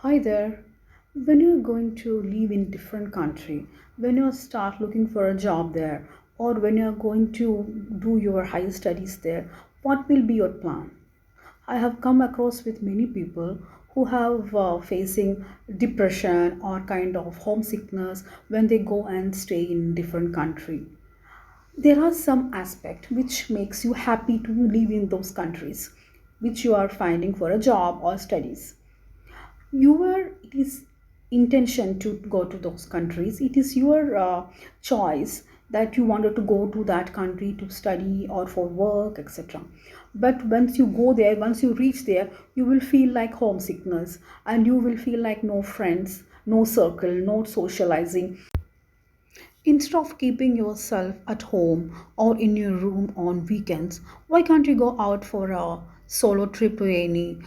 Hi there. When you're going to live in different country, when you start looking for a job there, or when you're going to do your higher studies there, what will be your plan? I have come across with many people who have facing depression or kind of homesickness when they go and stay in different country. There are some aspect which makes you happy to live in those countries, which you are finding for a job or studies. Your it is intention to go to those countries, it is your choice that you wanted to go to that country to study or for work, etc. But once you go there, once you reach there, you will feel like homesickness, and you will feel like no friends, no circle, no socializing. Instead of keeping yourself at home or in your room on weekends, why can't you go out for a solo trip to any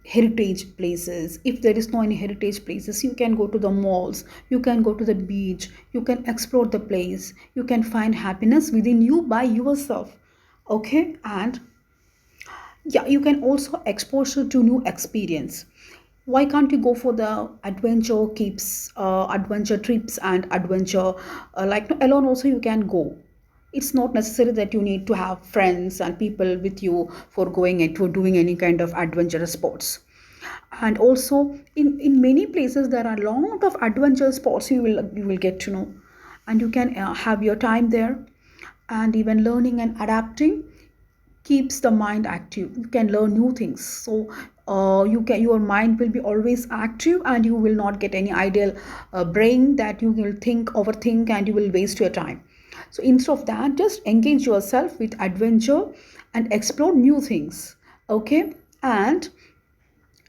heritage places? If there is no any heritage places, you can go to the malls, you can go to the beach, you can explore the place, you can find happiness within you by yourself. Okay, and yeah, you can also exposure to new experience. Why can't you go for the adventure keeps adventure trips and adventure like no, alone also you can go. It's not necessary that you need to have friends and people with you for going and for doing any kind of adventurous sports. And also in many places there are a lot of adventure sports you will get to know, and you can have your time there. And even learning and adapting keeps the mind active. You can learn new things, so your mind will be always active, and you will not get any idle brain that you will think overthink and you will waste your time. So instead of that, just engage yourself with adventure and explore new things. Okay, and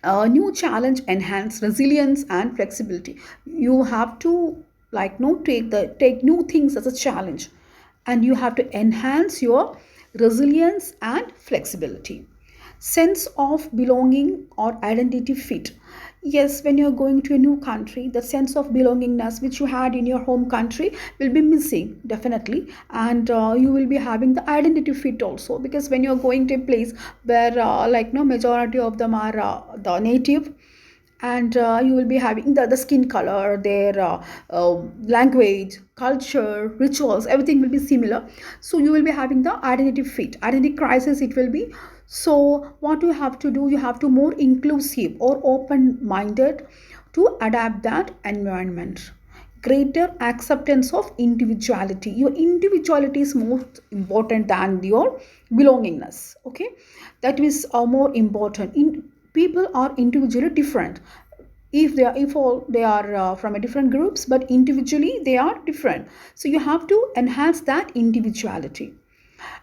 new challenge enhance resilience and flexibility. You have to like no take new things as a challenge, and you have to enhance your resilience and flexibility. Sense of belonging or identity fit. Yes, when you're going to a new country, the sense of belongingness which you had in your home country will be missing definitely. And you will be having the identity fit also, because when you're going to a place where like no majority of them are the native, and you will be having the skin color, their language, culture, rituals, everything will be similar. So you will be having the identity fit, identity crisis it will be. So what you have to do, you have to more inclusive or open minded to adapt that environment. Greater acceptance of individuality. Your individuality is more important than your belongingness. Okay, that is more important. In people are individually different. If they are, if all they are from a different groups, but individually they are different. So you have to enhance that individuality.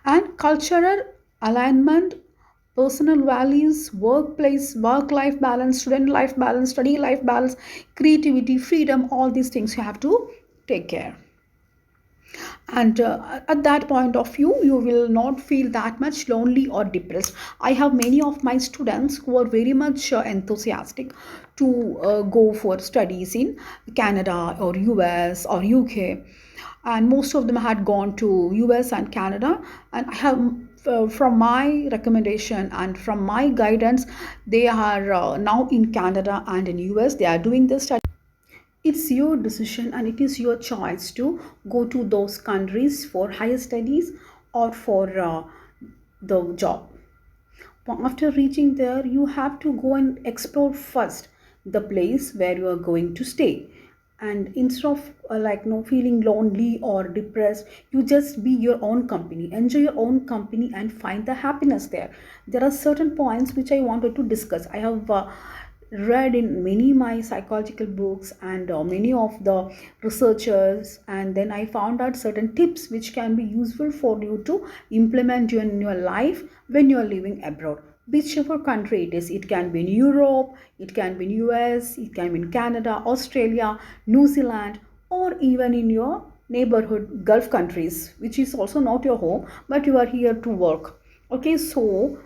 And cultural alignment, personal values, workplace, work life balance, student life balance, study life balance, creativity, freedom, all these things you have to take care. And at that point of view, you will not feel that much lonely or depressed. I have many of my students who are very much enthusiastic to go for studies in Canada or US or UK, and most of them had gone to US and Canada. And I have from my recommendation and from my guidance, they are now in Canada and in US. They are doing the study. It's your decision and it is your choice to go to those countries for higher studies or for the job. After reaching there, you have to go and explore first the place where you are going to stay. And instead of like no feeling lonely or depressed, you just be your own company, enjoy your own company and find the happiness there. There are certain points which I wanted to discuss. I have read in many my psychological books and many of the researchers, and then I found out certain tips which can be useful for you to implement in your life when you are living abroad, whichever country it is. It can be in Europe, it can be in US, it can be in Canada, Australia, New Zealand, or even in your neighborhood Gulf countries, which is also not your home but you are here to work. Okay, so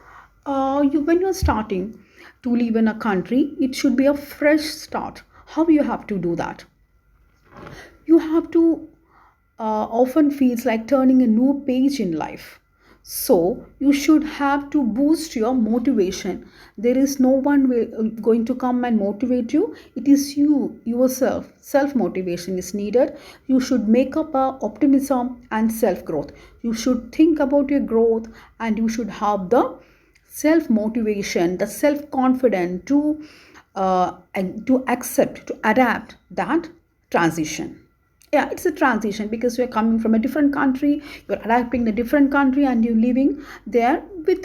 you when you're starting to live in a country, it should be a fresh start. How you have to do that? You have to often feels like turning a new page in life. So you should have to boost your motivation. There is no one going to come and motivate you. It is you yourself. Self motivation is needed. You should make up a optimism and self growth. You should think about your growth, and you should have the self motivation, the self confidence to accept, to adapt that transition. Yeah, it's a transition because you're coming from a different country, you're adapting the different country, and you're living there with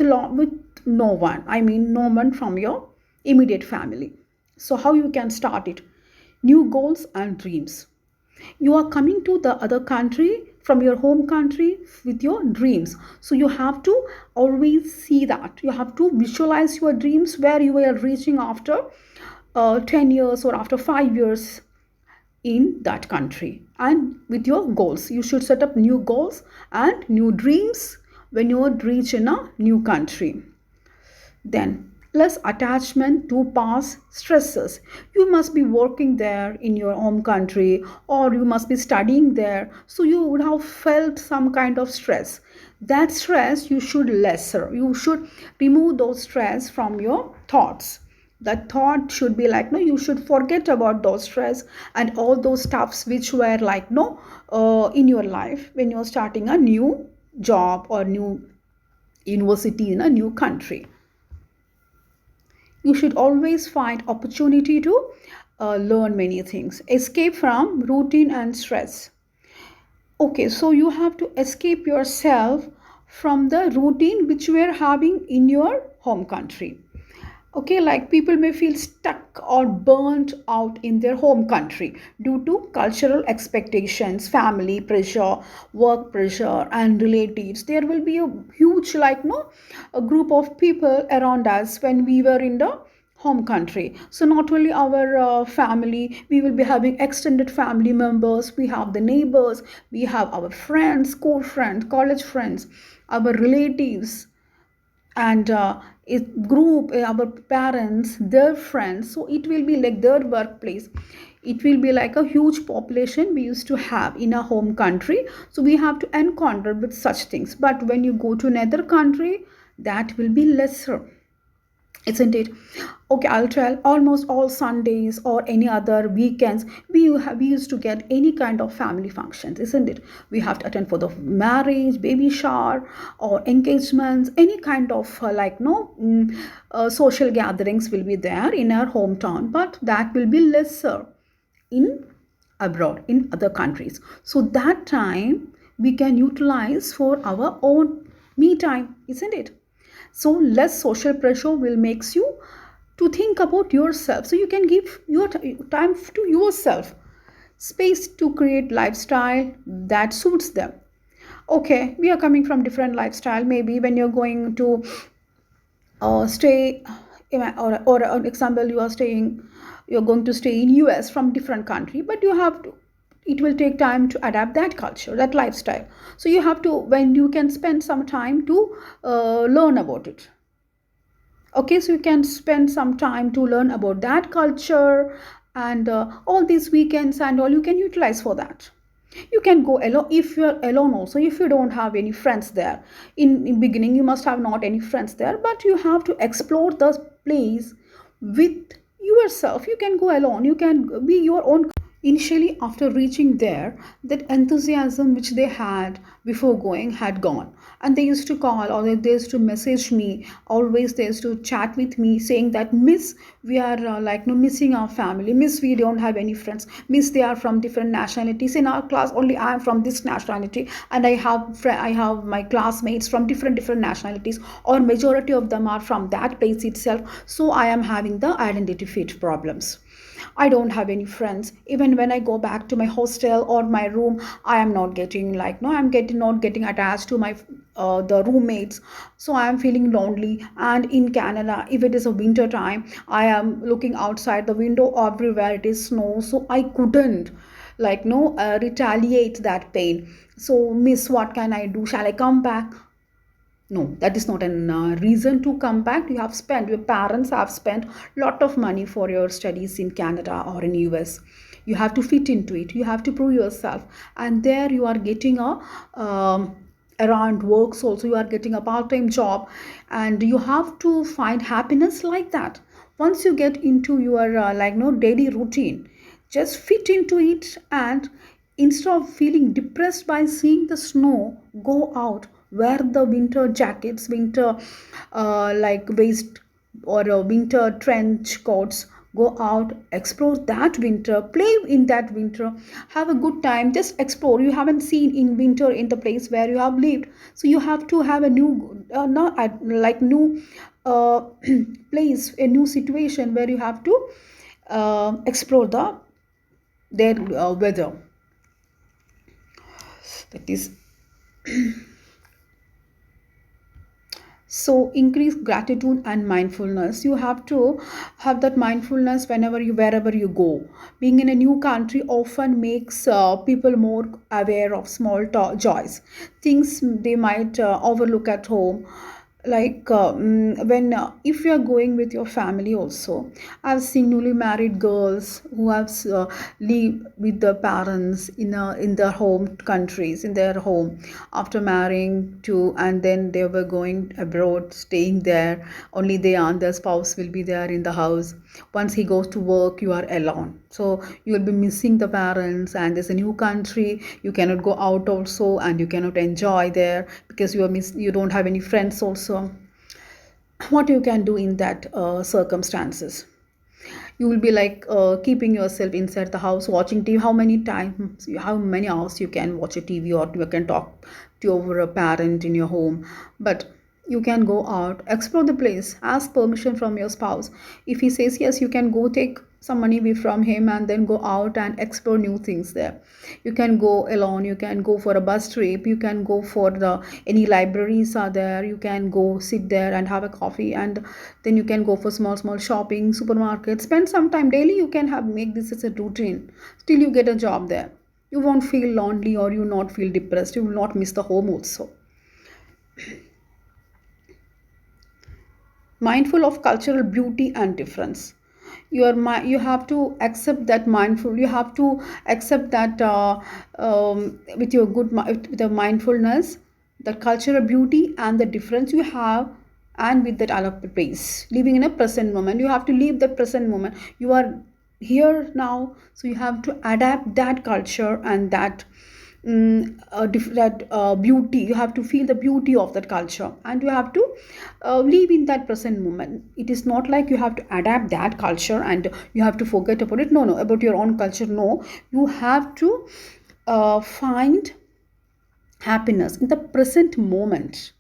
no one. I mean, no one from your immediate family. So how you can start it? New goals and dreams. You are coming to the other country from your home country with your dreams, so you have to always see that. You have to visualize your dreams, where you are reaching after 10 years or after 5 years in that country. And with your goals, you should set up new goals and new dreams when you reach in a new country. Then, less attachment to past stresses. You must be working there in your home country, or you must be studying there, so you would have felt some kind of stress. That stress you should lesser. You should remove those stress from your thoughts. That thought should be like, no, you should forget about those stress and all those stuffs which were like, no, in your life when you're starting a new job or new university in a new country. You should always find opportunity to learn many things. Escape from routine and stress. Okay, so you have to escape yourself from the routine which you are having in your home country. Okay, like people may feel stuck or burnt out in their home country due to cultural expectations, family pressure, work pressure, and relatives. There will be a huge, like, no, a group of people around us when we were in the home country. So not only our family, we will be having extended family members, we have the neighbors, we have our friends, school friends, college friends, our relatives, and it group, our parents, their friends. So it will be like their workplace. It will be like a huge population we used to have in a home country, so we have to encounter with such things. But when you go to another country, that will be lesser, isn't it? Okay, I'll tell. Almost all Sundays or any other weekends, we used to get any kind of family functions, isn't it? We have to attend for the marriage, baby shower, or engagements. Any kind of social gatherings will be there in our hometown, but that will be lesser in abroad, in other countries. So that time we can utilize for our own me time, isn't it? So less social pressure will makes you to think about yourself, so you can give your time to yourself, space to create lifestyle that suits them. Okay, we are coming from different lifestyle. Maybe when you're going to stay, or an example, you're going to stay in US from different country, but you have to, it will take time to adapt that culture, that lifestyle. So you have to, when you can spend some time to learn about it. Okay, so you can spend some time to learn about that culture, and all these weekends and all you can utilize for that. You can go alone if you're alone also, if you don't have any friends there. In beginning you must have not any friends there, but you have to explore the place with yourself. You can go alone, you can be your own. Initially, after reaching there, that enthusiasm which they had before going had gone, and they used to call, or they used to message me. Always they used to chat with me, saying that, Miss, we are no, missing our family. Miss, we don't have any friends. Miss, they are from different nationalities. In our class, only I am from this nationality, and I have my classmates from different nationalities, or majority of them are from that place itself. So I am having the identity fit problems. I don't have any friends. Even when I go back to my hostel or my room, I am not getting not getting attached to my the roommates. So I am feeling lonely. And in Canada, if it is a winter time, I am looking outside the window. Everywhere it is snow. So I couldn't retaliate that pain. So, Miss, what can I do? Shall I come back? No, that is not a reason to come back. Your parents have spent lot of money for your studies in Canada or in US. You have to fit into it. You have to prove yourself, and there you are getting around works also, you are getting a part-time job, and you have to find happiness like that. Once you get into your daily routine, just fit into it, and instead of feeling depressed by seeing the snow, go out, wear the winter jackets, winter waist or winter trench coats, go out, explore that winter, play in that winter, have a good time, just explore. You haven't seen in winter in the place where you have lived, so you have to have a new not like new place, a new situation where you have to explore their weather. That is, so increase gratitude and mindfulness. You have to have that mindfulness whenever you, wherever you go. Being in a new country often makes people more aware of small joys, things they might overlook at home. When if you are going with your family also, I've seen newly married girls who have live with their parents in their home countries, in their home, after marrying to, and then they were going abroad, staying there. Only they and their spouse will be there in the house. Once he goes to work, you are alone, so you will be missing the parents, and there's a new country, you cannot go out also, and you cannot enjoy there because you don't have any friends also. What you can do in that circumstances, you will be like keeping yourself inside the house watching TV. How many times, how many hours you can watch a TV, or you can talk to your parent in your home? But you can go out, explore the place, ask permission from your spouse. If he says yes, you can go take some money away from him and then go out and explore new things there. You can go alone, you can go for a bus trip, you can go for the any libraries are there, you can go sit there and have a coffee, and then you can go for small shopping, supermarket, spend some time daily. You can have make this as a routine till you get a job there. You won't feel lonely, or you will not feel depressed, you will not miss the home also. Mindful of cultural beauty and difference. You have to accept that mindful, you have to accept that with your with the mindfulness, the cultural beauty and the difference you have, and with that other place, living in a present moment. You have to live the present moment. You are here now, so you have to adapt that culture and that that beauty. You have to feel the beauty of that culture, and you have to live in that present moment. It is not like you have to adapt that culture and you have to forget about it. No, no, about your own culture, no. You have to find happiness in the present moment.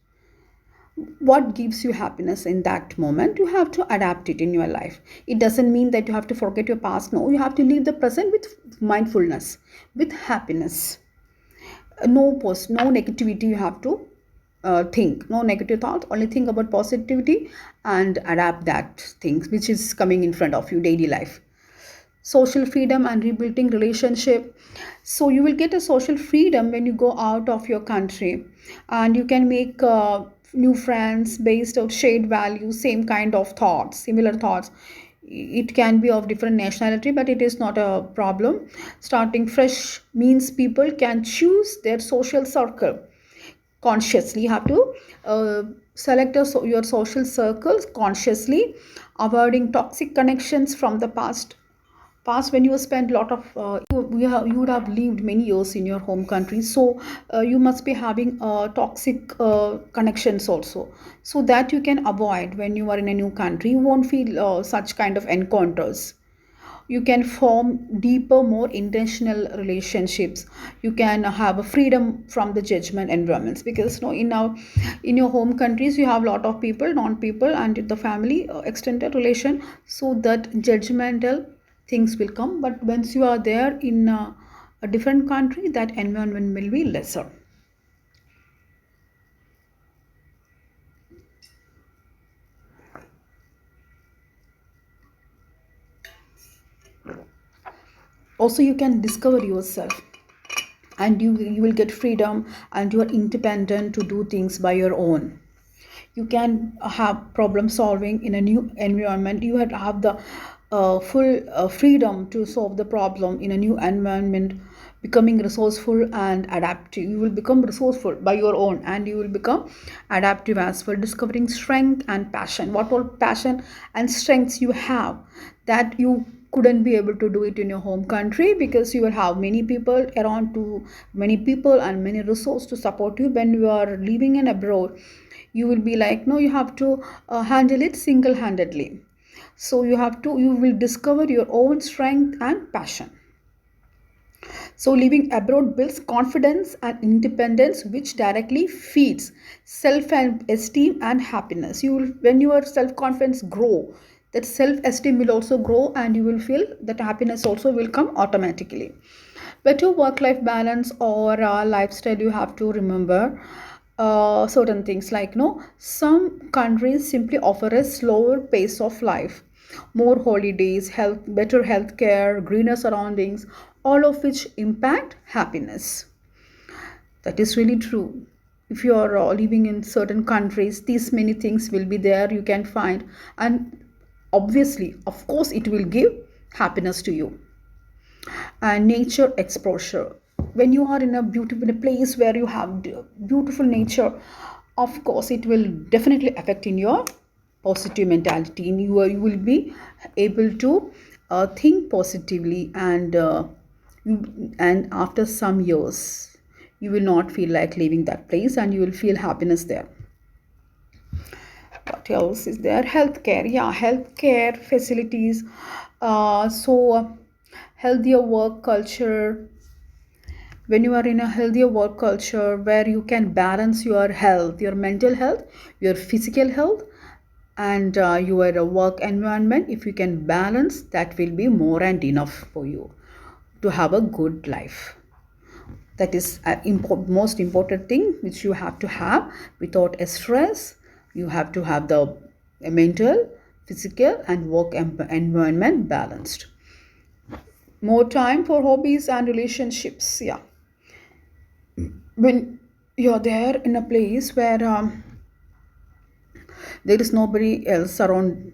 What gives you happiness in that moment, you have to adapt it in your life. It doesn't mean that you have to forget your past. No, you have to live the present with mindfulness, with happiness. No negativity. You have to think no negative thoughts, only think about positivity, and adapt that things which is coming in front of you daily life. Social freedom and rebuilding relationship. So you will get a social freedom when you go out of your country, and you can make new friends based on shared values, same kind of thoughts, similar thoughts. It can be of different nationality, but it is not a problem. Starting fresh means people can choose their social circle consciously. You have to select your social circles consciously, avoiding toxic connections from the past. When you spend a lot of you would have lived many years in your home country, so you must be having toxic connections also, so that you can avoid. When you are in a new country, you won't feel such kind of encounters. You can form deeper, more intentional relationships. You can have a freedom from the judgment environments, because in your home countries you have a lot of people, non people, and the family extended relation, so that judgmental things will come. But once you are there in a different country, that environment will be lesser. Also, you can discover yourself, and you will get freedom, and you are independent to do things by your own. You can have problem solving in a new environment. You have the full freedom to solve the problem in a new environment, becoming resourceful and adaptive. You will become resourceful by your own, and you will become adaptive as well, discovering strength and passion. What all passion and strengths you have that you couldn't be able to do it in your home country, because you will have many people around, to many people and many resources to support you. When you are living in abroad, you will be like, no, you have to handle it single handedly. So you will discover your own strength and passion. So, living abroad builds confidence and independence, which directly feeds self-esteem and happiness. When your self-confidence grow, that self-esteem will also grow, and you will feel that happiness also will come automatically. Better work-life balance or lifestyle, you have to remember certain things, like no, some countries simply offer a slower pace of life, more holidays, better health care, greener surroundings, all of which impact happiness. That is really true. If you are living in certain countries, these many things will be there, you can find, and obviously, of course, it will give happiness to you. And nature exposure, when you are in a beautiful, in a place where you have beautiful nature, of course it will definitely affect in your positive mentality. You will be able to think positively, and after some years you will not feel like leaving that place, and you will feel happiness there. What else is there? Healthcare, yeah, healthcare facilities. Healthier work culture, when you are in a healthier work culture where you can balance your health, your mental health, your physical health, and your work environment, if you can balance, that will be more and enough for you to have a good life. That is most important thing which you have to have. Without a stress, you have to have the mental, physical and work environment balanced. More time for hobbies and relationships, yeah. When you're there in a place where there is nobody else around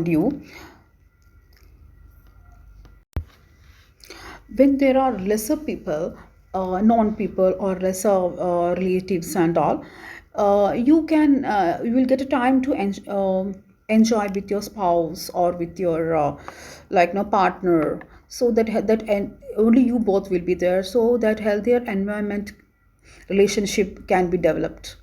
you, when there are lesser people, non people or lesser relatives and all, you will get a time to enjoy with your spouse or with your like no partner, so and only you both will be there, so that healthier environment relationship can be developed.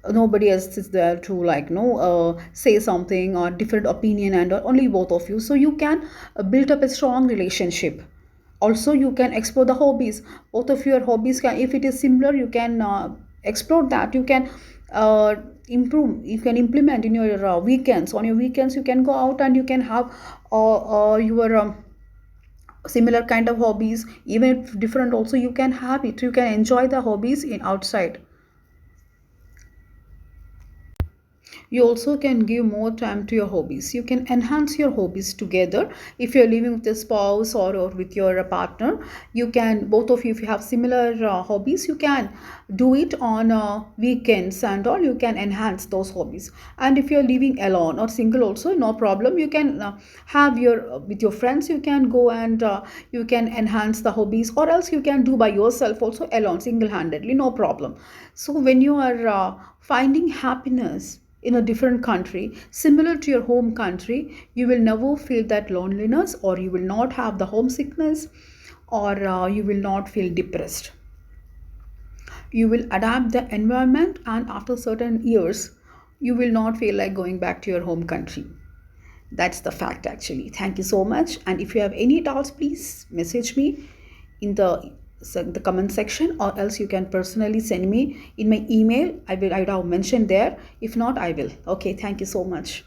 Nobody else is there to like no say something or different opinion, and only both of you, so you can build up a strong relationship. Also you can explore the hobbies, both of your hobbies can, if it is similar, you can explore that. You can improve, you can implement in your weekends. On your weekends you can go out and you can have your similar kind of hobbies. Even if different also, you can have it, you can enjoy the hobbies in outside. You also can give more time to your hobbies. You can enhance your hobbies together. If you're living with a spouse, or with your partner, you can, both of you, if you have similar hobbies, you can do it on weekends and all. You can enhance those hobbies. And if you're living alone or single also, no problem, you can have your with your friends, you can go and you can enhance the hobbies, or else you can do by yourself also, alone, single handedly, no problem. So when you are finding happiness in a different country similar to your home country, you will never feel that loneliness, or you will not have the homesickness, or you will not feel depressed. You will adapt the environment, and after certain years you will not feel like going back to your home country. That's the fact actually. Thank you so much, and if you have any doubts, please message me in the comment section, or else you can personally send me in my email. I would have mentioned there. If not, I will. Okay, thank you so much.